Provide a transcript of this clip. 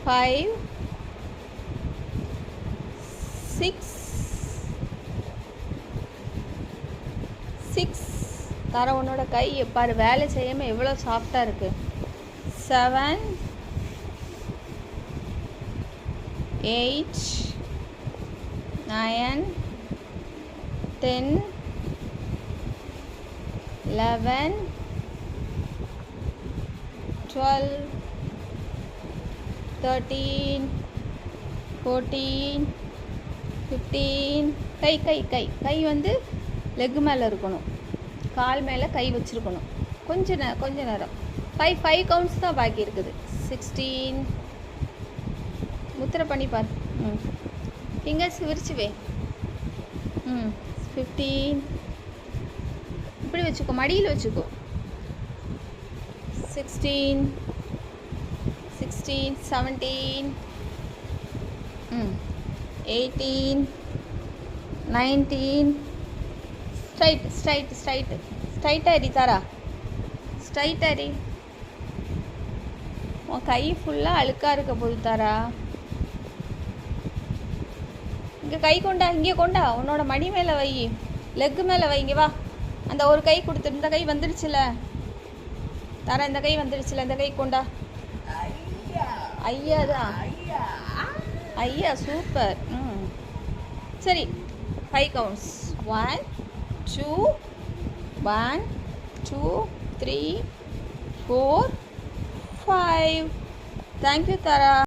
5 6 6 தாரா உன்னோட கை பாரு வேலை செய்யாமல் எவ்வளோ சாஃப்டாக இருக்குது. 7 8 9 10 11 12 13 14 15. கை கை கை கை வந்து லெக் மேலே இருக்கணும், கால் மேலே கை வச்சுருக்கணும். கொஞ்ச நேரம் 5 கவுண்ட்ஸ் தான் பாக்கி இருக்குது. 16 முத்திரை பண்ணி பார். ஃபிங்கர்ஸ் விரிச்சுவே. 15 இப்படி வச்சுக்கோ, மடியில் வச்சுக்கோ. 16 17 18 19. ஸ்ட்ரைட்டாக எரி தாரா, ஸ்ட்ரைட்டாக எரி. உன் கை ஃபுல்லாக அழுக்காக இருக்க போது தாரா. இங்கே கை கொண்டா, இங்கே கொண்டா, உன்னோட மடி மேலே வை, லெக்கு மேலே வை. இங்கே வா, அந்த ஒரு கை கொடுத்துரு. இந்த கை வந்துடுச்சுல தாரா, இந்த கை வந்துடுச்சுல, இந்த கை கொண்டா. ஐயா தான், ஐயா சூப்பர். சரி 5 கவுண்ட்ஸ். 1 2 1 2 3 4 5. தேங்க்யூ தாரா.